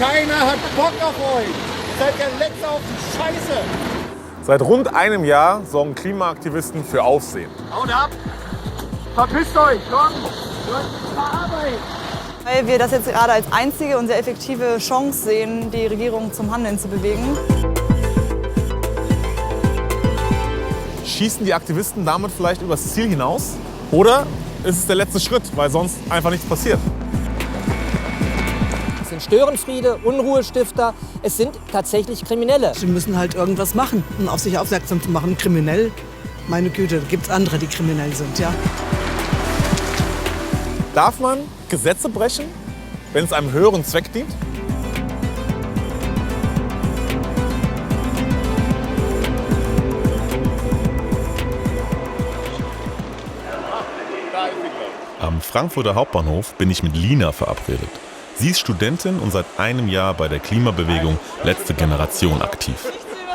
Keiner hat Bock auf euch. Ihr seid der Letzte auf die Scheiße. Seit rund einem Jahr sorgen Klimaaktivisten für Aufsehen. Haut ab. Verpisst euch, komm. Arbeit. Weil wir das jetzt gerade als einzige und sehr effektive Chance sehen, die Regierung zum Handeln zu bewegen. Schießen die Aktivisten damit vielleicht übers Ziel hinaus? Oder ist es der letzte Schritt, weil sonst einfach nichts passiert? Es sind Störenfriede, Unruhestifter, es sind tatsächlich Kriminelle. Sie müssen halt irgendwas machen, um auf sich aufmerksam zu machen. Kriminell, meine Güte, da gibt es andere, die kriminell sind, ja. Darf man Gesetze brechen, wenn es einem höheren Zweck dient? Am Frankfurter Hauptbahnhof bin ich mit Lina verabredet. Sie ist Studentin und seit einem Jahr bei der Klimabewegung Letzte Generation aktiv.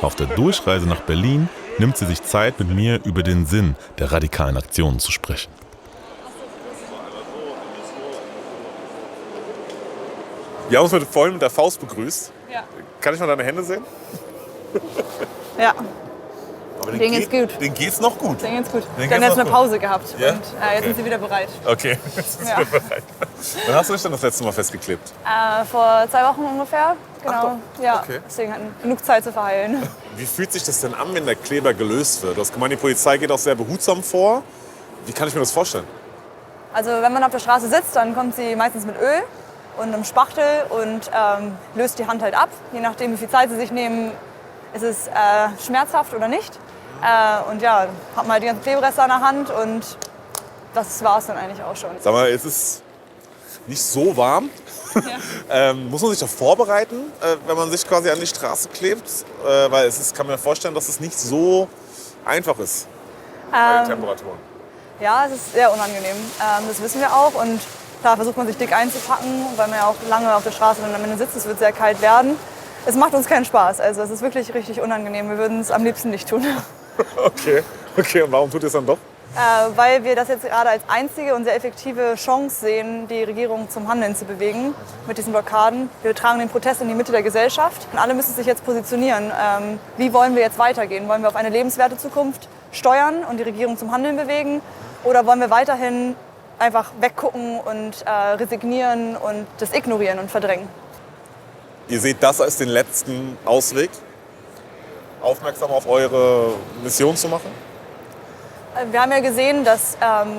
Auf der Durchreise nach Berlin nimmt sie sich Zeit, mit mir über den Sinn der radikalen Aktionen zu sprechen. Wir haben uns mit voll mit der Faust begrüßt. Ja. Kann ich mal deine Hände sehen? Ja, Aber denen geht's gut. Denen geht's noch gut. Denen geht's gut. Denen Wir haben geht's jetzt noch eine gut. Pause gehabt Ja? und jetzt sind sie wieder bereit. Okay, jetzt sind Ja. wir bereit. Wann hast du dich denn das letzte Mal festgeklebt? Vor 2 Wochen ungefähr. Genau. Ach doch. Ja, Okay. deswegen hatten wir genug Zeit zu verheilen. Wie fühlt sich das denn an, wenn der Kleber gelöst wird? Du hast gemeint, die Polizei geht auch sehr behutsam vor. Wie kann ich mir das vorstellen? Also wenn man auf der Straße sitzt, dann kommt sie meistens mit Öl und einem Spachtel und löst die Hand halt ab. Je nachdem, wie viel Zeit sie sich nehmen, ist es schmerzhaft oder nicht. Und ja, hat man halt die ganzen Klebereste an der Hand und das war es dann eigentlich auch schon. Sag mal, es ist nicht so warm. Muss man sich doch vorbereiten, wenn man sich quasi an die Straße klebt? Weil kann mir vorstellen, dass es nicht so einfach ist bei den Temperaturen. Ja, es ist sehr unangenehm. Das wissen wir auch. Und klar versucht man sich dick einzupacken, weil man ja auch lange auf der Straße dann am Ende sitzt. Es wird sehr kalt werden. Es macht uns keinen Spaß. Also es ist wirklich richtig unangenehm. Wir würden es am liebsten nicht tun. Okay, und warum tut ihr es dann doch? Weil wir das jetzt gerade als einzige und sehr effektive Chance sehen, die Regierung zum Handeln zu bewegen mit diesen Blockaden. Wir tragen den Protest in die Mitte der Gesellschaft und alle müssen sich jetzt positionieren. Wie wollen wir jetzt weitergehen? Wollen wir auf eine lebenswerte Zukunft steuern und die Regierung zum Handeln bewegen? Oder wollen wir weiterhin einfach weggucken und resignieren und das ignorieren und verdrängen? Ihr seht das als den letzten Ausweg, aufmerksam auf eure Mission zu machen? Wir haben ja gesehen, dass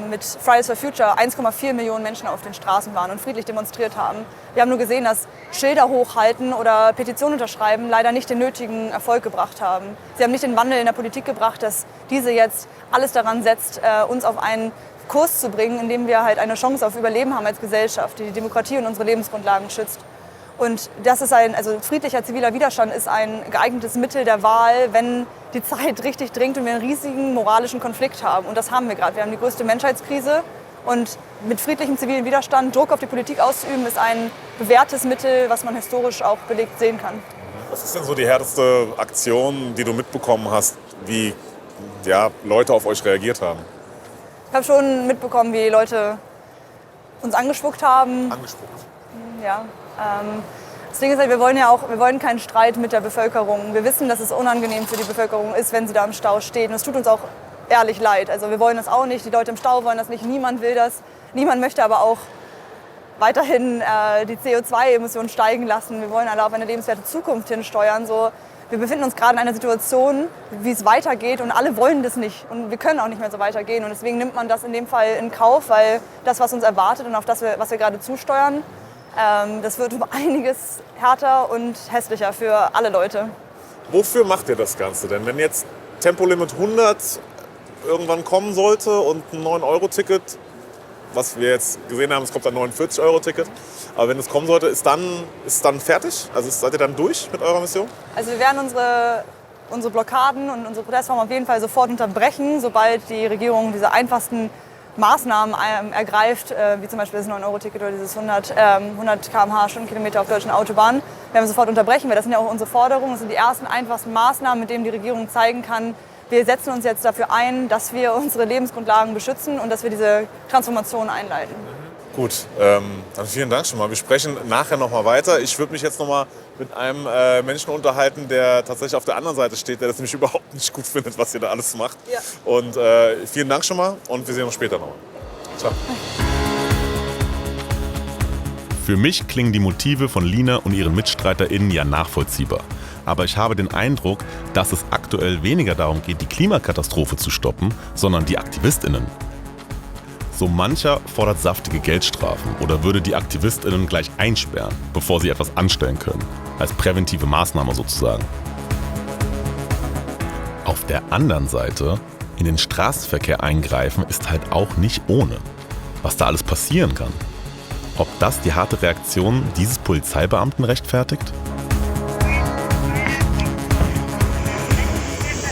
mit Fridays for Future 1,4 Millionen Menschen auf den Straßen waren und friedlich demonstriert haben. Wir haben nur gesehen, dass Schilder hochhalten oder Petitionen unterschreiben leider nicht den nötigen Erfolg gebracht haben. Sie haben nicht den Wandel in der Politik gebracht, dass diese jetzt alles daran setzt, uns auf einen Kurs zu bringen, in dem wir halt eine Chance auf Überleben haben als Gesellschaft, die die Demokratie und unsere Lebensgrundlagen schützt. Und das ist friedlicher ziviler Widerstand ist ein geeignetes Mittel der Wahl, wenn die Zeit richtig dringt und wir einen riesigen moralischen Konflikt haben. Und das haben wir gerade. Wir haben die größte Menschheitskrise. Und mit friedlichem zivilen Widerstand Druck auf die Politik auszuüben, ist ein bewährtes Mittel, was man historisch auch belegt sehen kann. Was ist denn so die härteste Aktion, die du mitbekommen hast, wie Leute auf euch reagiert haben? Ich habe schon mitbekommen, wie Leute uns angespuckt haben. Angespuckt? Ja. Das Ding ist halt, wir wollen keinen Streit mit der Bevölkerung. Wir wissen, dass es unangenehm für die Bevölkerung ist, wenn sie da im Stau steht. Und es tut uns auch ehrlich leid. Also wir wollen das auch nicht. Die Leute im Stau wollen das nicht. Niemand will das. Niemand möchte aber auch weiterhin die CO2-Emissionen steigen lassen. Wir wollen alle auf eine lebenswerte Zukunft hinsteuern. So, wir befinden uns gerade in einer Situation, wie es weitergeht und alle wollen das nicht. Und wir können auch nicht mehr so weitergehen. Und deswegen nimmt man das in dem Fall in Kauf, weil das, was uns erwartet und auf das, was wir gerade zusteuern, das wird um einiges härter und hässlicher für alle Leute. Wofür macht ihr das Ganze denn? Wenn jetzt Tempolimit 100 irgendwann kommen sollte und ein 9-Euro-Ticket, was wir jetzt gesehen haben, es kommt ein 49-Euro-Ticket, aber wenn es kommen sollte, ist dann fertig? Also seid ihr dann durch mit eurer Mission? Also wir werden unsere Blockaden und unsere Protestform auf jeden Fall sofort unterbrechen, sobald die Regierung diese einfachsten Maßnahmen ergreift, wie zum Beispiel das 9-Euro-Ticket oder dieses 100 km/h Stundenkilometer auf deutschen Autobahnen. Wir werden sofort unterbrechen, weil das sind ja auch unsere Forderungen. Das sind die ersten einfachsten Maßnahmen, mit denen die Regierung zeigen kann, wir setzen uns jetzt dafür ein, dass wir unsere Lebensgrundlagen beschützen und dass wir diese Transformation einleiten. Gut, dann vielen Dank schon mal. Wir sprechen nachher noch mal weiter. Ich würde mich jetzt noch mal mit einem Menschen unterhalten, der tatsächlich auf der anderen Seite steht, der das nämlich überhaupt nicht gut findet, was ihr da alles macht. Ja. Und vielen Dank schon mal und wir sehen uns später noch mal. Ciao. Für mich klingen die Motive von Lina und ihren MitstreiterInnen ja nachvollziehbar. Aber ich habe den Eindruck, dass es aktuell weniger darum geht, die Klimakatastrophe zu stoppen, sondern die AktivistInnen. So mancher fordert saftige Geldstrafen oder würde die AktivistInnen gleich einsperren, bevor sie etwas anstellen können. Als präventive Maßnahme sozusagen. Auf der anderen Seite, in den Straßenverkehr eingreifen ist halt auch nicht ohne. Was da alles passieren kann. Ob das die harte Reaktion dieses Polizeibeamten rechtfertigt?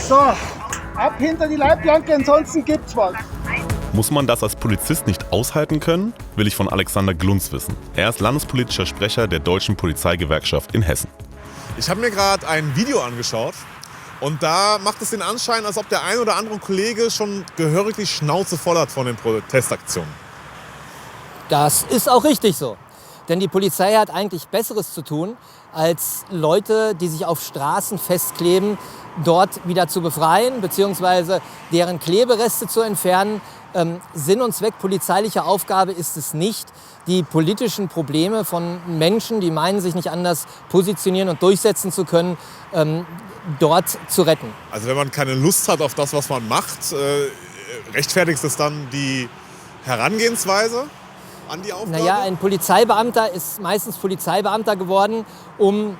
So, ab hinter die Leitplanke, ansonsten gibt's was. Muss man das als Polizist nicht aushalten können? Will ich von Alexander Glunz wissen. Er ist landespolitischer Sprecher der Deutschen Polizeigewerkschaft in Hessen. Ich habe mir gerade ein Video angeschaut und da macht es den Anschein, als ob der ein oder andere Kollege schon gehörig die Schnauze voll hat von den Protestaktionen. Das ist auch richtig so. Denn die Polizei hat eigentlich Besseres zu tun, als Leute, die sich auf Straßen festkleben, dort wieder zu befreien, beziehungsweise deren Klebereste zu entfernen. Sinn und Zweck polizeilicher Aufgabe ist es nicht, die politischen Probleme von Menschen, die meinen, sich nicht anders positionieren und durchsetzen zu können, dort zu retten. Also wenn man keine Lust hat auf das, was man macht, rechtfertigt es dann die Herangehensweise an die Aufgabe? Naja, ein Polizeibeamter ist meistens Polizeibeamter geworden, um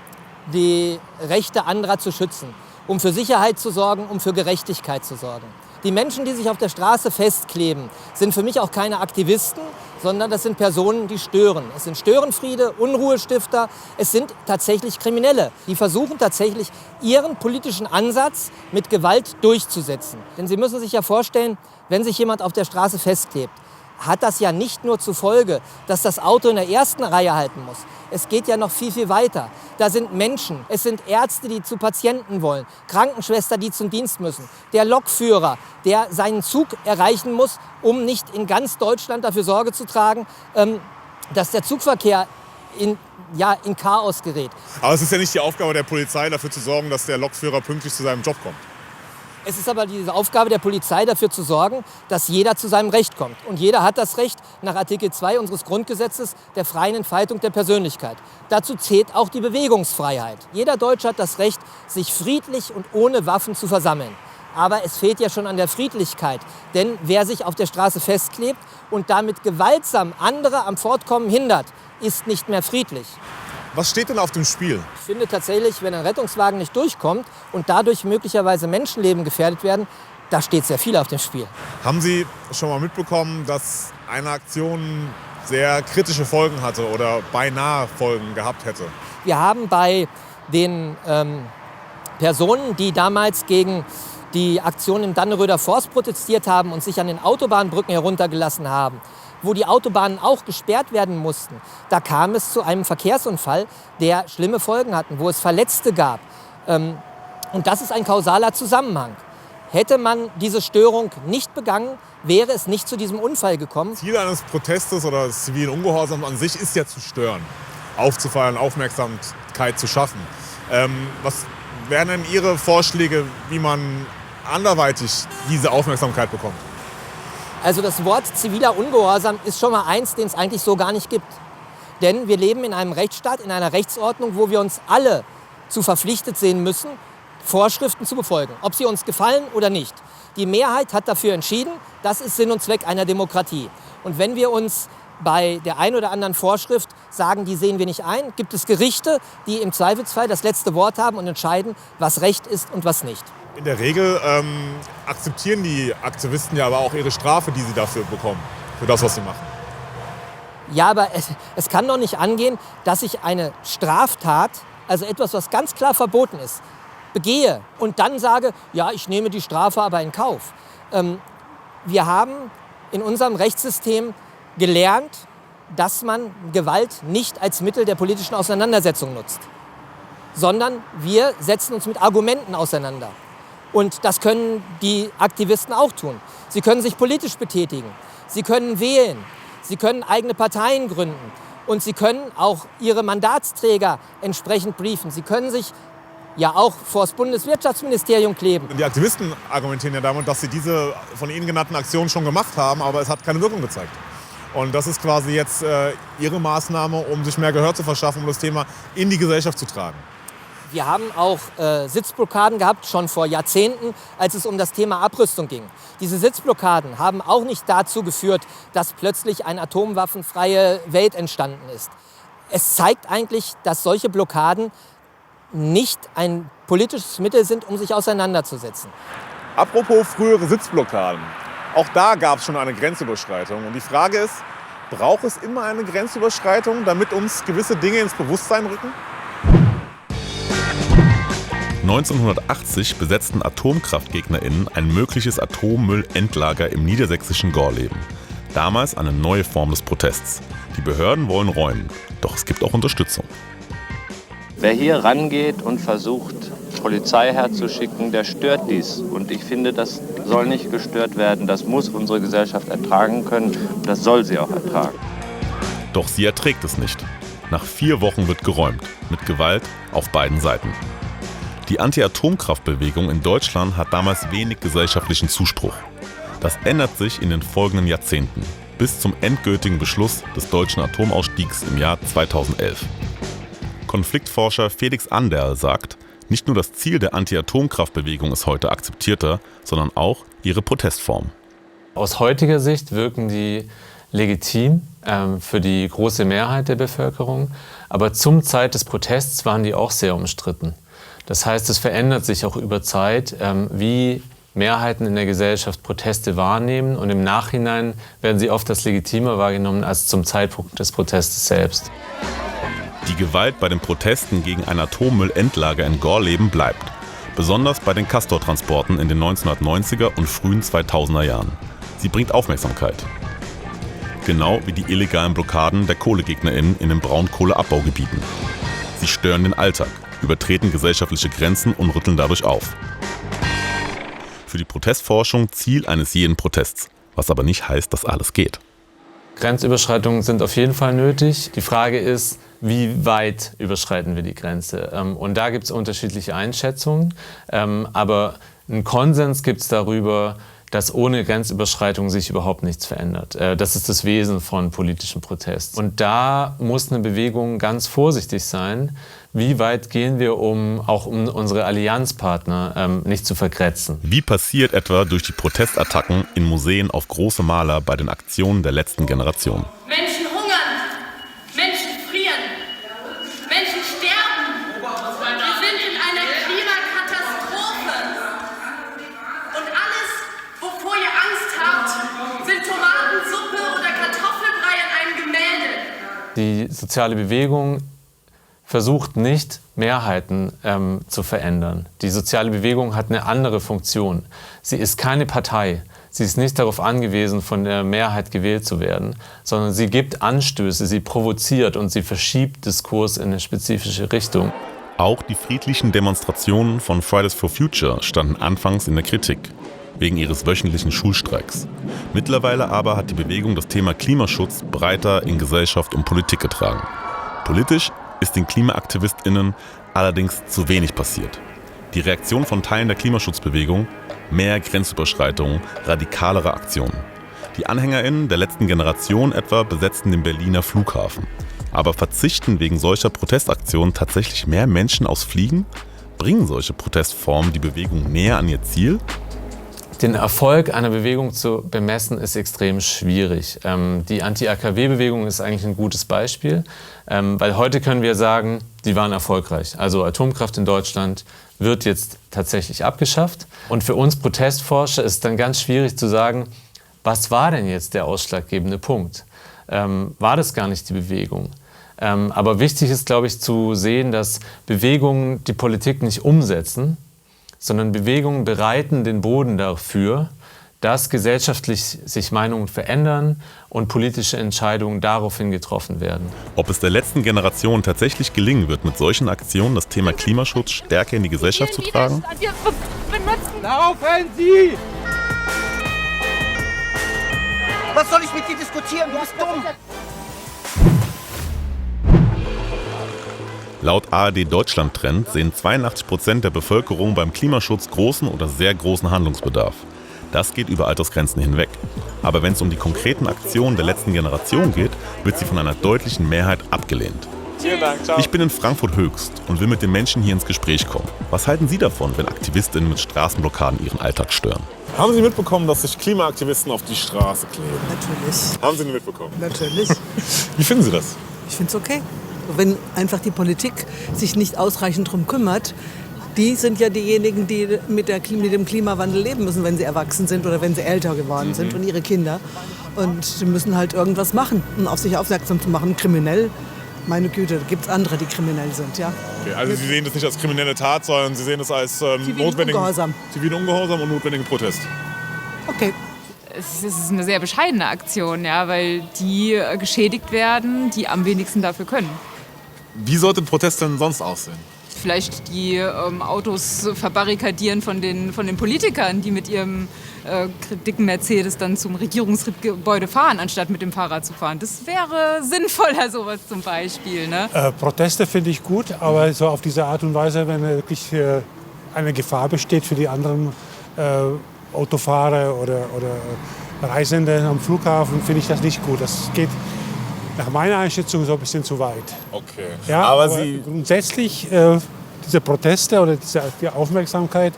die Rechte anderer zu schützen, um für Sicherheit zu sorgen, um für Gerechtigkeit zu sorgen. Die Menschen, die sich auf der Straße festkleben, sind für mich auch keine Aktivisten, sondern das sind Personen, die stören. Es sind Störenfriede, Unruhestifter, es sind tatsächlich Kriminelle. Die versuchen tatsächlich, ihren politischen Ansatz mit Gewalt durchzusetzen. Denn Sie müssen sich ja vorstellen, wenn sich jemand auf der Straße festklebt, hat das ja nicht nur zur Folge, dass das Auto in der ersten Reihe halten muss. Es geht ja noch viel, viel weiter. Da sind Menschen, es sind Ärzte, die zu Patienten wollen, Krankenschwestern, die zum Dienst müssen, der Lokführer, der seinen Zug erreichen muss, um nicht in ganz Deutschland dafür Sorge zu tragen, dass der Zugverkehr in Chaos gerät. Aber es ist ja nicht die Aufgabe der Polizei, dafür zu sorgen, dass der Lokführer pünktlich zu seinem Job kommt. Es ist aber diese Aufgabe der Polizei, dafür zu sorgen, dass jeder zu seinem Recht kommt. Und jeder hat das Recht, nach Artikel 2 unseres Grundgesetzes, der freien Entfaltung der Persönlichkeit. Dazu zählt auch die Bewegungsfreiheit. Jeder Deutsche hat das Recht, sich friedlich und ohne Waffen zu versammeln. Aber es fehlt ja schon an der Friedlichkeit. Denn wer sich auf der Straße festklebt und damit gewaltsam andere am Fortkommen hindert, ist nicht mehr friedlich. Was steht denn auf dem Spiel? Ich finde tatsächlich, wenn ein Rettungswagen nicht durchkommt und dadurch möglicherweise Menschenleben gefährdet werden, da steht sehr viel auf dem Spiel. Haben Sie schon mal mitbekommen, dass eine Aktion sehr kritische Folgen hatte oder beinahe Folgen gehabt hätte? Wir haben bei den Personen, die damals gegen die Aktion im Dannenröder Forst protestiert haben und sich an den Autobahnbrücken heruntergelassen haben, wo die Autobahnen auch gesperrt werden mussten, da kam es zu einem Verkehrsunfall, der schlimme Folgen hatte, wo es Verletzte gab. Und das ist ein kausaler Zusammenhang. Hätte man diese Störung nicht begangen, wäre es nicht zu diesem Unfall gekommen. Ziel eines Protestes oder des zivilen Ungehorsams an sich ist ja zu stören, aufzufallen, Aufmerksamkeit zu schaffen. Was wären denn Ihre Vorschläge, wie man anderweitig diese Aufmerksamkeit bekommt? Also das Wort ziviler Ungehorsam ist schon mal eins, den es eigentlich so gar nicht gibt. Denn wir leben in einem Rechtsstaat, in einer Rechtsordnung, wo wir uns alle zu verpflichtet sehen müssen, Vorschriften zu befolgen, ob sie uns gefallen oder nicht. Die Mehrheit hat dafür entschieden, das ist Sinn und Zweck einer Demokratie. Und wenn wir uns bei der einen oder anderen Vorschrift sagen, die sehen wir nicht ein, gibt es Gerichte, die im Zweifelsfall das letzte Wort haben und entscheiden, was Recht ist und was nicht. In der Regel akzeptieren die Aktivisten ja aber auch ihre Strafe, die sie dafür bekommen, für das, was sie machen. Ja, aber es kann doch nicht angehen, dass ich eine Straftat, also etwas, was ganz klar verboten ist, begehe und dann sage, ja, ich nehme die Strafe aber in Kauf. Wir haben in unserem Rechtssystem gelernt, dass man Gewalt nicht als Mittel der politischen Auseinandersetzung nutzt, sondern wir setzen uns mit Argumenten auseinander. Und das können die Aktivisten auch tun. Sie können sich politisch betätigen, sie können wählen, Sie können eigene Parteien gründen und Sie können auch Ihre Mandatsträger entsprechend briefen. Sie können sich ja auch vor das Bundeswirtschaftsministerium kleben. Die Aktivisten argumentieren ja damit, dass sie diese von Ihnen genannten Aktionen schon gemacht haben, aber es hat keine Wirkung gezeigt. Und das ist quasi jetzt Ihre Maßnahme, um sich mehr Gehör zu verschaffen, um das Thema in die Gesellschaft zu tragen. Wir haben auch Sitzblockaden gehabt, schon vor Jahrzehnten, als es um das Thema Abrüstung ging. Diese Sitzblockaden haben auch nicht dazu geführt, dass plötzlich eine atomwaffenfreie Welt entstanden ist. Es zeigt eigentlich, dass solche Blockaden nicht ein politisches Mittel sind, um sich auseinanderzusetzen. Apropos frühere Sitzblockaden. Auch da gab es schon eine Grenzüberschreitung. Und die Frage ist, braucht es immer eine Grenzüberschreitung, damit uns gewisse Dinge ins Bewusstsein rücken? 1980 besetzten AtomkraftgegnerInnen ein mögliches Atommüllendlager im niedersächsischen Gorleben. Damals eine neue Form des Protests. Die Behörden wollen räumen, doch es gibt auch Unterstützung. Wer hier rangeht und versucht, Polizei herzuschicken, der stört dies. Und ich finde, das soll nicht gestört werden. Das muss unsere Gesellschaft ertragen können. Und das soll sie auch ertragen. Doch sie erträgt es nicht. Nach 4 Wochen wird geräumt, mit Gewalt auf beiden Seiten. Die Anti-Atomkraftbewegung in Deutschland hat damals wenig gesellschaftlichen Zuspruch. Das ändert sich in den folgenden Jahrzehnten, bis zum endgültigen Beschluss des deutschen Atomausstiegs im Jahr 2011. Konfliktforscher Felix Anderl sagt, nicht nur das Ziel der Anti-Atomkraftbewegung ist heute akzeptierter, sondern auch ihre Protestform. Aus heutiger Sicht wirken die legitim für die große Mehrheit der Bevölkerung, aber zum Zeit des Protests waren die auch sehr umstritten. Das heißt, es verändert sich auch über Zeit, wie Mehrheiten in der Gesellschaft Proteste wahrnehmen, und im Nachhinein werden sie oft als legitimer wahrgenommen als zum Zeitpunkt des Protestes selbst. Die Gewalt bei den Protesten gegen ein Atommüllendlager in Gorleben bleibt. Besonders bei den Castor-Transporten in den 1990er und frühen 2000er Jahren. Sie bringt Aufmerksamkeit. Genau wie die illegalen Blockaden der KohlegegnerInnen in den Braunkohleabbaugebieten. Sie stören den Alltag, übertreten gesellschaftliche Grenzen und rütteln dadurch auf. Für die Protestforschung Ziel eines jeden Protests, was aber nicht heißt, dass alles geht. Grenzüberschreitungen sind auf jeden Fall nötig. Die Frage ist, wie weit überschreiten wir die Grenze? Und da gibt es unterschiedliche Einschätzungen. Aber einen Konsens gibt es darüber, dass ohne Grenzüberschreitung sich überhaupt nichts verändert. Das ist das Wesen von politischem Protest. Und da muss eine Bewegung ganz vorsichtig sein, wie weit gehen wir, um unsere Allianzpartner nicht zu vergrätzen. Wie passiert etwa durch die Protestattacken in Museen auf große Maler bei den Aktionen der letzten Generation. Menschen hungern, Menschen frieren, Menschen sterben. Wir sind in einer Klimakatastrophe. Und alles, wovor ihr Angst habt, sind Tomatensuppe oder Kartoffelbrei in einem Gemälde. Die soziale Bewegung versucht nicht, Mehrheiten zu verändern. Die soziale Bewegung hat eine andere Funktion. Sie ist keine Partei. Sie ist nicht darauf angewiesen, von der Mehrheit gewählt zu werden, sondern sie gibt Anstöße, sie provoziert und sie verschiebt Diskurs in eine spezifische Richtung. Auch die friedlichen Demonstrationen von Fridays for Future standen anfangs in der Kritik, wegen ihres wöchentlichen Schulstreiks. Mittlerweile aber hat die Bewegung das Thema Klimaschutz breiter in Gesellschaft und Politik getragen. Politisch ist den KlimaaktivistInnen allerdings zu wenig passiert. Die Reaktion von Teilen der Klimaschutzbewegung: mehr Grenzüberschreitungen, radikalere Aktionen. Die AnhängerInnen der letzten Generation etwa besetzten den Berliner Flughafen. Aber verzichten wegen solcher Protestaktionen tatsächlich mehr Menschen aufs Fliegen? Bringen solche Protestformen die Bewegung näher an ihr Ziel? Den Erfolg einer Bewegung zu bemessen ist extrem schwierig. Die Anti-AKW-Bewegung ist eigentlich ein gutes Beispiel, weil heute können wir sagen, die waren erfolgreich. Also Atomkraft in Deutschland wird jetzt tatsächlich abgeschafft. Und für uns Protestforscher ist dann ganz schwierig zu sagen, was war denn jetzt der ausschlaggebende Punkt? War das gar nicht die Bewegung? Aber wichtig ist, glaube ich, zu sehen, dass Bewegungen die Politik nicht umsetzen, sondern Bewegungen bereiten den Boden dafür, dass gesellschaftlich sich Meinungen verändern und politische Entscheidungen daraufhin getroffen werden. Ob es der letzten Generation tatsächlich gelingen wird, mit solchen Aktionen das Thema Klimaschutz stärker in die Gesellschaft zu tragen? Wir benutzen Laufen Sie! Was soll ich mit dir diskutieren? Du bist dumm. Laut ARD Deutschland Trend sehen 82% der Bevölkerung beim Klimaschutz großen oder sehr großen Handlungsbedarf. Das geht über Altersgrenzen hinweg. Aber wenn es um die konkreten Aktionen der letzten Generation geht, wird sie von einer deutlichen Mehrheit abgelehnt. Vielen Dank, ciao. Ich bin in Frankfurt Höchst und will mit den Menschen hier ins Gespräch kommen. Was halten Sie davon, wenn AktivistInnen mit Straßenblockaden ihren Alltag stören? Haben Sie mitbekommen, dass sich Klimaaktivisten auf die Straße kleben? Natürlich. Haben Sie nicht mitbekommen? Natürlich. Wie finden Sie das? Ich finde es okay. Wenn einfach die Politik sich nicht ausreichend darum kümmert, die sind ja diejenigen, die mit dem Klimawandel leben müssen, wenn sie erwachsen sind oder wenn sie älter geworden sind und ihre Kinder. Und sie müssen halt irgendwas machen, um auf sich aufmerksam zu machen. Kriminell, meine Güte, da gibt es andere, die kriminell sind. Ja. Okay, also Sie sehen das nicht als kriminelle Tat, sondern Sie sehen es als notwendigen zivilen Ungehorsam und notwendigen Protest. Okay. Es ist eine sehr bescheidene Aktion, ja, weil die geschädigt werden, die am wenigsten dafür können. Wie sollte ein Protest denn sonst aussehen? Vielleicht die Autos verbarrikadieren von den Politikern, die mit ihrem dicken Mercedes dann zum Regierungsgebäude fahren, anstatt mit dem Fahrrad zu fahren. Das wäre sinnvoller, sowas zum Beispiel. Ne? Proteste finde ich gut, aber so auf diese Art und Weise, wenn wirklich eine Gefahr besteht für die anderen Autofahrer oder Reisende am Flughafen, finde ich das nicht gut. Das geht nach meiner Einschätzung so ein bisschen zu weit. Okay. Ja, aber Sie grundsätzlich diese Proteste oder die Aufmerksamkeit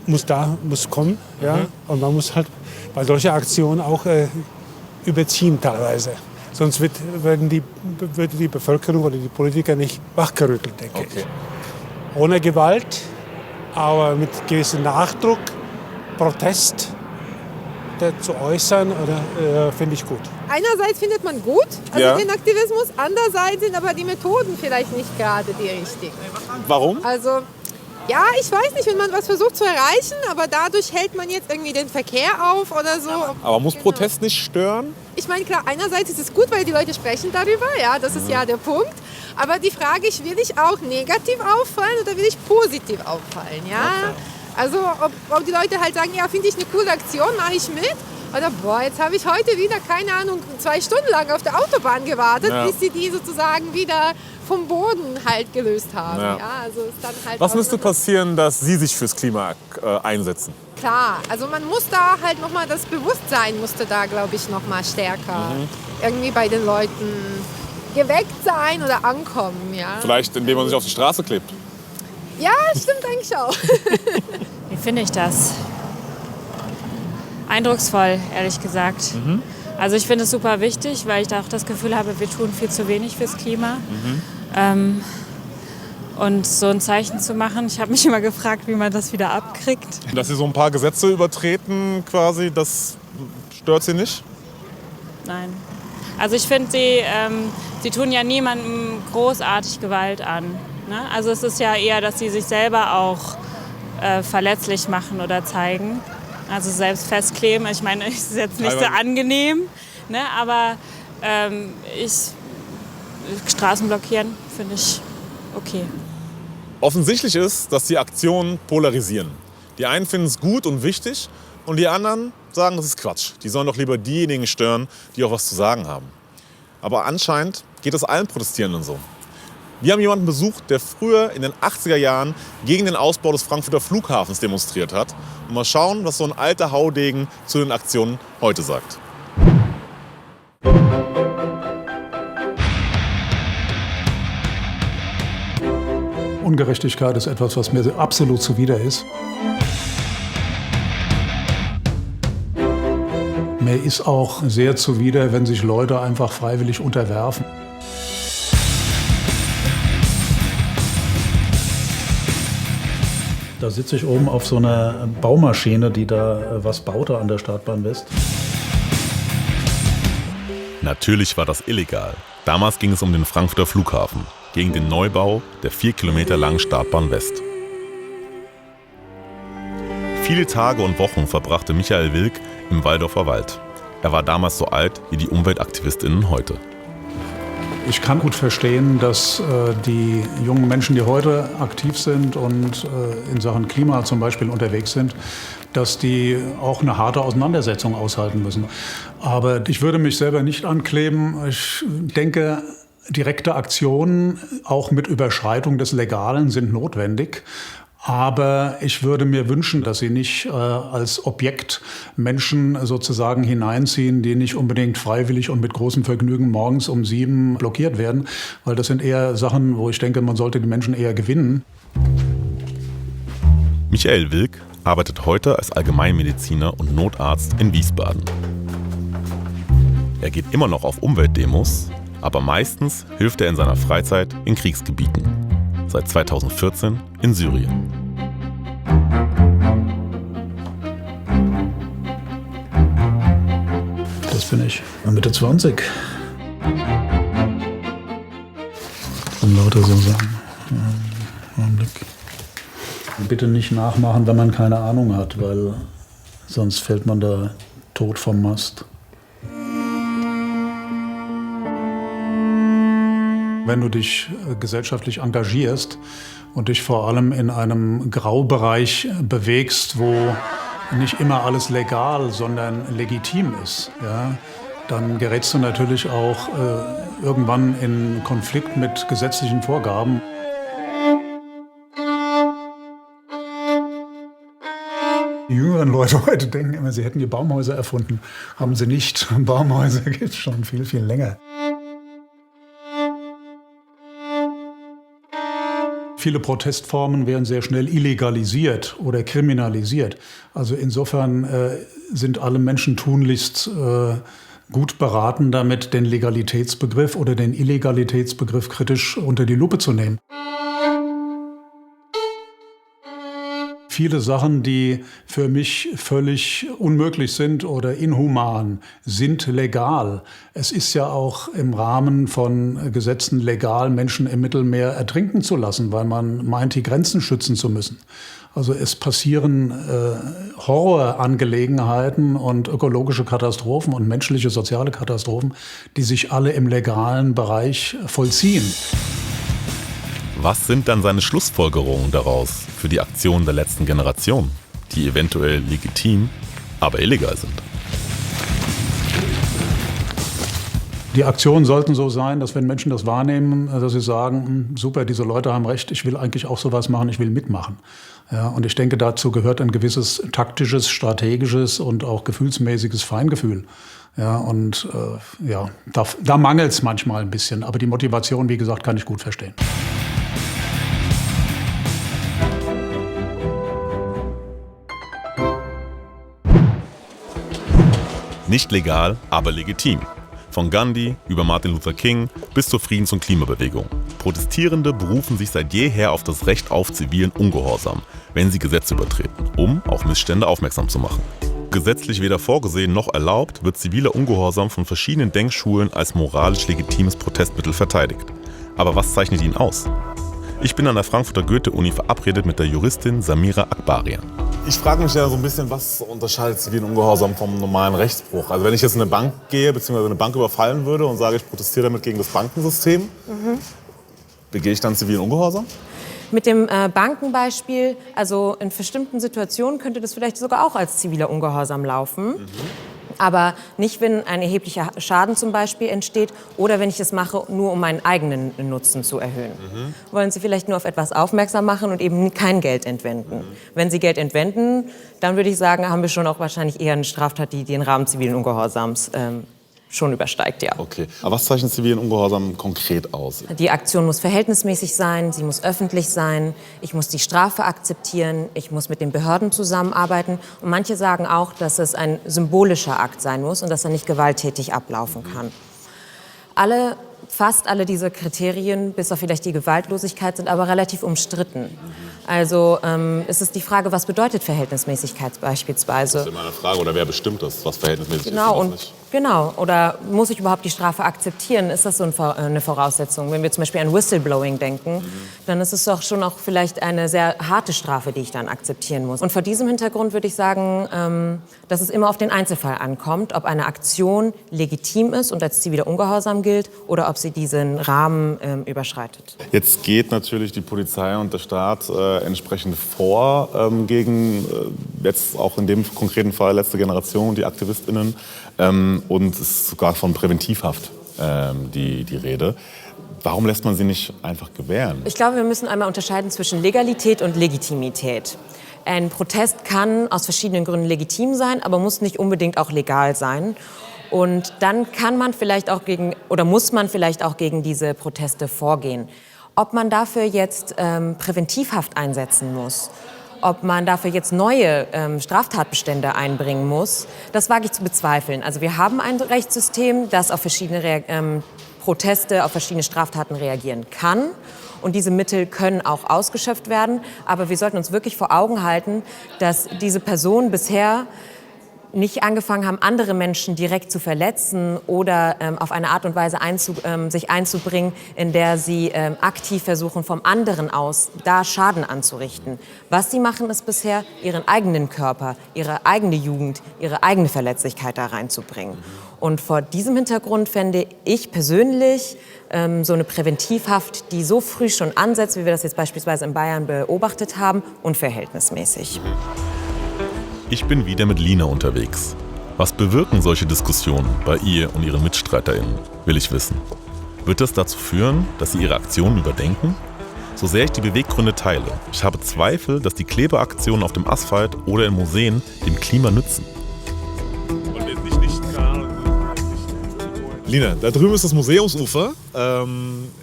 muss kommen. Ja? Und man muss halt bei solchen Aktionen auch überziehen teilweise. Sonst würde die Bevölkerung oder die Politiker nicht wachgerüttelt, denke ich. Ohne Gewalt, aber mit gewissem Nachdruck, Protest zu äußern, finde ich gut. Einerseits findet man gut, den Aktivismus, andererseits sind aber die Methoden vielleicht nicht gerade die richtigen. Warum? Also, ja, ich weiß nicht, wenn man was versucht zu erreichen, aber dadurch hält man jetzt irgendwie den Verkehr auf oder so. Aber muss Protest nicht stören? Ich meine, klar, einerseits ist es gut, weil die Leute sprechen darüber, ja, das ist ja der Punkt. Aber die Frage ist, will ich auch negativ auffallen oder will ich positiv auffallen, ja? Okay. Also, ob die Leute halt sagen, ja, finde ich eine coole Aktion, mache ich mit. Oder, boah, jetzt habe ich heute wieder, keine Ahnung, 2 Stunden lang auf der Autobahn gewartet, bis sie die sozusagen wieder vom Boden halt gelöst haben. Ja. Ja, also ist dann halt was müsste passieren, dass Sie sich fürs Klima einsetzen? Klar, also man muss da halt nochmal, das Bewusstsein musste da, glaube ich, nochmal stärker irgendwie bei den Leuten geweckt sein oder ankommen. Ja. Vielleicht, indem man sich auf die Straße klebt? Ja, stimmt eigentlich auch. Wie finde ich das? Eindrucksvoll, ehrlich gesagt. Also ich finde es super wichtig, weil ich da auch das Gefühl habe, wir tun viel zu wenig fürs Klima. Und so ein Zeichen zu machen, ich habe mich immer gefragt, wie man das wieder abkriegt. Dass Sie so ein paar Gesetze übertreten quasi, das stört Sie nicht? Nein. Also ich finde, sie tun ja niemandem großartig Gewalt an. Ne? Also es ist ja eher, dass sie sich selber auch verletzlich machen oder zeigen. Also selbst festkleben. Ich meine, es ist jetzt nicht so angenehm, ne? Aber Straßen blockieren finde ich okay. Offensichtlich ist, dass die Aktionen polarisieren. Die einen finden es gut und wichtig und die anderen sagen, das ist Quatsch. Die sollen doch lieber diejenigen stören, die auch was zu sagen haben. Aber anscheinend geht es allen Protestierenden so. Wir haben jemanden besucht, der früher in den 80er Jahren gegen den Ausbau des Frankfurter Flughafens demonstriert hat. Und mal schauen, was so ein alter Haudegen zu den Aktionen heute sagt. Ungerechtigkeit ist etwas, was mir absolut zuwider ist. Mir ist auch sehr zuwider, wenn sich Leute einfach freiwillig unterwerfen. Da sitze ich oben auf so einer Baumaschine, die da was baute an der Startbahn West. Natürlich war das illegal. Damals ging es um den Frankfurter Flughafen, gegen den Neubau der 4 Kilometer langen Startbahn West. Viele Tage und Wochen verbrachte Michael Wilk im Walldorfer Wald. Er war damals so alt wie die UmweltaktivistInnen heute. Ich kann gut verstehen, dass die jungen Menschen, die heute aktiv sind und in Sachen Klima zum Beispiel unterwegs sind, dass die auch eine harte Auseinandersetzung aushalten müssen. Aber ich würde mich selber nicht ankleben. Ich denke, direkte Aktionen, auch mit Überschreitung des Legalen, sind notwendig. Aber ich würde mir wünschen, dass sie nicht als Objekt Menschen sozusagen hineinziehen, die nicht unbedingt freiwillig und mit großem Vergnügen morgens um 7 blockiert werden. Weil das sind eher Sachen, wo ich denke, man sollte die Menschen eher gewinnen. Michael Wilk arbeitet heute als Allgemeinmediziner und Notarzt in Wiesbaden. Er geht immer noch auf Umweltdemos, aber meistens hilft er in seiner Freizeit in Kriegsgebieten. Seit 2014 in Syrien. Das bin ich. Mitte 20. Und lauter so Sachen. Augenblick. Bitte nicht nachmachen, wenn man keine Ahnung hat, weil sonst fällt man da tot vom Mast. Wenn du dich gesellschaftlich engagierst und dich vor allem in einem Graubereich bewegst, wo nicht immer alles legal, sondern legitim ist, ja, dann gerätst du natürlich auch irgendwann in Konflikt mit gesetzlichen Vorgaben. Die jüngeren Leute heute denken immer, sie hätten die Baumhäuser erfunden. Haben sie nicht. Baumhäuser gibt es schon viel, viel länger. Viele Protestformen werden sehr schnell illegalisiert oder kriminalisiert. Also insofern sind alle Menschen tunlichst gut beraten, damit den Legalitätsbegriff oder den Illegalitätsbegriff kritisch unter die Lupe zu nehmen. Viele Sachen, die für mich völlig unmöglich sind oder inhuman, sind legal. Es ist ja auch im Rahmen von Gesetzen legal, Menschen im Mittelmeer ertrinken zu lassen, weil man meint, die Grenzen schützen zu müssen. Also es passieren Horrorangelegenheiten und ökologische Katastrophen und menschliche, soziale Katastrophen, die sich alle im legalen Bereich vollziehen. Was sind dann seine Schlussfolgerungen daraus für die Aktionen der letzten Generation, die eventuell legitim, aber illegal sind? Die Aktionen sollten so sein, dass wenn Menschen das wahrnehmen, dass sie sagen, super, diese Leute haben recht, ich will eigentlich auch sowas machen, ich will mitmachen. Ja, und ich denke, dazu gehört ein gewisses taktisches, strategisches und auch gefühlsmäßiges Feingefühl. Ja, und da mangelt es manchmal ein bisschen, aber die Motivation, wie gesagt, kann ich gut verstehen. Nicht legal, aber legitim. Von Gandhi über Martin Luther King bis zur Friedens- und Klimabewegung. Protestierende berufen sich seit jeher auf das Recht auf zivilen Ungehorsam, wenn sie Gesetze übertreten, um auf Missstände aufmerksam zu machen. Gesetzlich weder vorgesehen noch erlaubt, wird ziviler Ungehorsam von verschiedenen Denkschulen als moralisch legitimes Protestmittel verteidigt. Aber was zeichnet ihn aus? Ich bin an der Frankfurter Goethe-Uni verabredet mit der Juristin Samira Akbarian. Ich frage mich ja so ein bisschen, was unterscheidet zivilen Ungehorsam vom normalen Rechtsbruch? Also wenn ich jetzt in eine Bank gehe, beziehungsweise eine Bank überfallen würde und sage, ich protestiere damit gegen das Bankensystem, begehe ich dann zivilen Ungehorsam? Mit dem Bankenbeispiel, also in bestimmten Situationen könnte das vielleicht sogar auch als ziviler Ungehorsam laufen. Aber nicht, wenn ein erheblicher Schaden zum Beispiel entsteht oder wenn ich es mache, nur um meinen eigenen Nutzen zu erhöhen. Wollen Sie vielleicht nur auf etwas aufmerksam machen und eben kein Geld entwenden. Wenn Sie Geld entwenden, dann würde ich sagen, haben wir schon auch wahrscheinlich eher eine Straftat, die den Rahmen zivilen Ungehorsams schon übersteigt, ja. Okay. Aber was zeichnet zivilen Ungehorsam konkret aus? Die Aktion muss verhältnismäßig sein, sie muss öffentlich sein, ich muss die Strafe akzeptieren, ich muss mit den Behörden zusammenarbeiten. Und manche sagen auch, dass es ein symbolischer Akt sein muss und dass er nicht gewalttätig ablaufen kann. Fast alle diese Kriterien, bis auf vielleicht die Gewaltlosigkeit, sind aber relativ umstritten. Also es ist die Frage, was bedeutet Verhältnismäßigkeit beispielsweise? Das ist immer eine Frage, oder wer bestimmt das, was verhältnismäßig ist und was nicht. Genau. Oder muss ich überhaupt die Strafe akzeptieren? Ist das so eine Voraussetzung? Wenn wir zum Beispiel an Whistleblowing denken, dann ist es doch schon auch vielleicht eine sehr harte Strafe, die ich dann akzeptieren muss. Und vor diesem Hintergrund würde ich sagen, dass es immer auf den Einzelfall ankommt, ob eine Aktion legitim ist und als ziviler Ungehorsam gilt oder ob sie diesen Rahmen überschreitet. Jetzt geht natürlich die Polizei und der Staat entsprechend vor gegen jetzt auch in dem konkreten Fall letzte Generation, die AktivistInnen. Und es ist sogar von Präventivhaft die Rede. Warum lässt man sie nicht einfach gewähren? Ich glaube, wir müssen einmal unterscheiden zwischen Legalität und Legitimität. Ein Protest kann aus verschiedenen Gründen legitim sein, aber muss nicht unbedingt auch legal sein. Und dann kann man vielleicht auch muss man vielleicht auch gegen diese Proteste vorgehen. Ob man dafür jetzt Präventivhaft einsetzen muss, ob man dafür jetzt neue Straftatbestände einbringen muss, das wage ich zu bezweifeln. Also wir haben ein Rechtssystem, das auf verschiedene Proteste, auf verschiedene Straftaten reagieren kann. Und diese Mittel können auch ausgeschöpft werden. Aber wir sollten uns wirklich vor Augen halten, dass diese Personen bisher nicht angefangen haben, andere Menschen direkt zu verletzen oder auf eine Art und Weise sich einzubringen, in der sie aktiv versuchen, vom anderen aus da Schaden anzurichten. Was sie machen, ist bisher, ihren eigenen Körper, ihre eigene Jugend, ihre eigene Verletzlichkeit da reinzubringen. Und vor diesem Hintergrund fände ich persönlich so eine Präventivhaft, die so früh schon ansetzt, wie wir das jetzt beispielsweise in Bayern beobachtet haben, unverhältnismäßig. Ich bin wieder mit Lina unterwegs. Was bewirken solche Diskussionen bei ihr und ihren MitstreiterInnen, will ich wissen. Wird das dazu führen, dass sie ihre Aktionen überdenken? So sehr ich die Beweggründe teile, ich habe Zweifel, dass die Klebeaktionen auf dem Asphalt oder in Museen dem Klima nützen. Lina, da drüben ist das Museumsufer.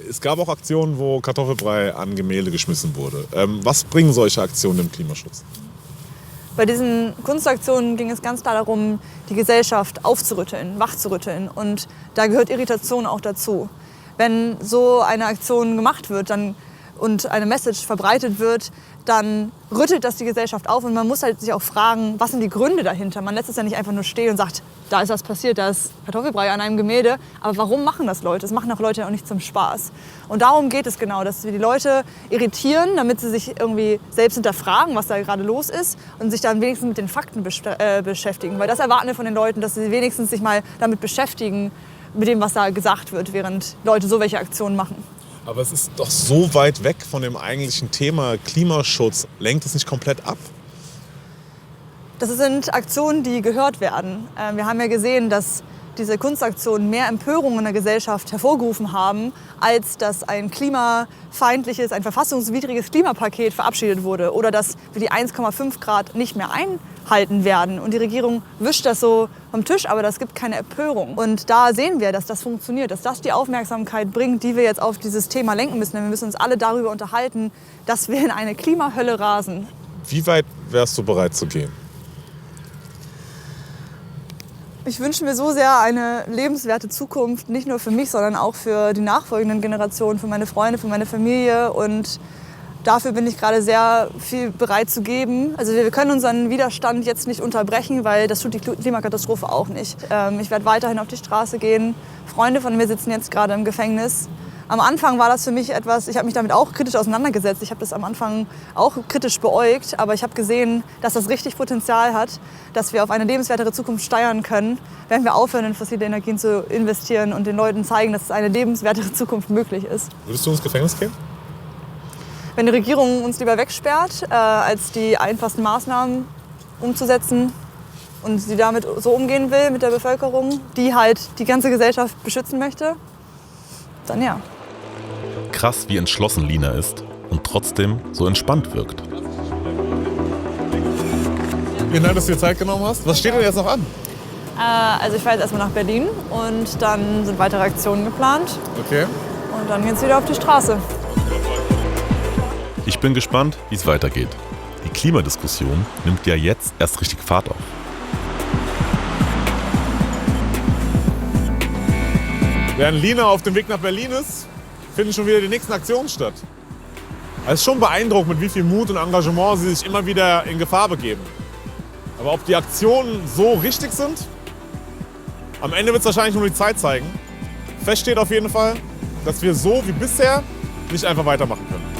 Es gab auch Aktionen, wo Kartoffelbrei an Gemälde geschmissen wurde. Was bringen solche Aktionen dem Klimaschutz? Bei diesen Kunstaktionen ging es ganz klar darum, die Gesellschaft aufzurütteln, wachzurütteln. Und da gehört Irritation auch dazu. Wenn so eine Aktion gemacht wird und eine Message verbreitet wird, dann rüttelt das die Gesellschaft auf. Und man muss halt sich auch fragen, was sind die Gründe dahinter? Man lässt es ja nicht einfach nur stehen und sagt, da ist was passiert, da ist Kartoffelbrei an einem Gemälde. Aber warum machen das Leute? Das machen auch Leute auch nicht zum Spaß. Und darum geht es genau, dass wir die Leute irritieren, damit sie sich irgendwie selbst hinterfragen, was da gerade los ist und sich dann wenigstens mit den Fakten beschäftigen. Weil das erwarten wir von den Leuten, dass sie wenigstens sich mal damit beschäftigen, mit dem, was da gesagt wird, während Leute so welche Aktionen machen. Aber es ist doch so weit weg von dem eigentlichen Thema Klimaschutz. Lenkt es nicht komplett ab? Das sind Aktionen, die gehört werden. Wir haben ja gesehen, dass diese Kunstaktionen mehr Empörung in der Gesellschaft hervorgerufen haben, als dass ein klimafeindliches, ein verfassungswidriges Klimapaket verabschiedet wurde oder dass wir die 1,5 Grad nicht mehr einhalten werden. Und die Regierung wischt das so vom Tisch, aber das gibt keine Empörung. Und da sehen wir, dass das funktioniert, dass das die Aufmerksamkeit bringt, die wir jetzt auf dieses Thema lenken müssen. Denn wir müssen uns alle darüber unterhalten, dass wir in eine Klimahölle rasen. Wie weit wärst du bereit zu gehen? Ich wünsche mir so sehr eine lebenswerte Zukunft, nicht nur für mich, sondern auch für die nachfolgenden Generationen, für meine Freunde, für meine Familie. Und dafür bin ich gerade sehr viel bereit zu geben. Also wir können unseren Widerstand jetzt nicht unterbrechen, weil das tut die Klimakatastrophe auch nicht. Ich werde weiterhin auf die Straße gehen. Freunde von mir sitzen jetzt gerade im Gefängnis. Am Anfang war das für mich etwas, ich habe mich damit auch kritisch auseinandergesetzt. Ich habe das am Anfang auch kritisch beäugt, aber ich habe gesehen, dass das richtig Potenzial hat, dass wir auf eine lebenswertere Zukunft steuern können, wenn wir aufhören, in fossile Energien zu investieren und den Leuten zeigen, dass eine lebenswertere Zukunft möglich ist. Würdest du ins Gefängnis gehen? Wenn die Regierung uns lieber wegsperrt, als die einfachsten Maßnahmen umzusetzen und sie damit so umgehen will mit der Bevölkerung, die halt die ganze Gesellschaft beschützen möchte, dann ja. Krass, wie entschlossen Lina ist und trotzdem so entspannt wirkt. Vielen Dank, dass du dir Zeit genommen hast. Was steht denn jetzt noch an? Also ich fahre jetzt erstmal nach Berlin und dann sind weitere Aktionen geplant. Okay. Und dann geht's wieder auf die Straße. Ich bin gespannt, wie es weitergeht. Die Klimadiskussion nimmt ja jetzt erst richtig Fahrt auf. Während Lina auf dem Weg nach Berlin ist, finden schon wieder die nächsten Aktionen statt. Es ist schon beeindruckend, mit wie viel Mut und Engagement sie sich immer wieder in Gefahr begeben. Aber ob die Aktionen so richtig sind, Am Ende wird es wahrscheinlich nur die Zeit zeigen. Fest steht auf jeden Fall, dass wir so wie bisher nicht einfach weitermachen können.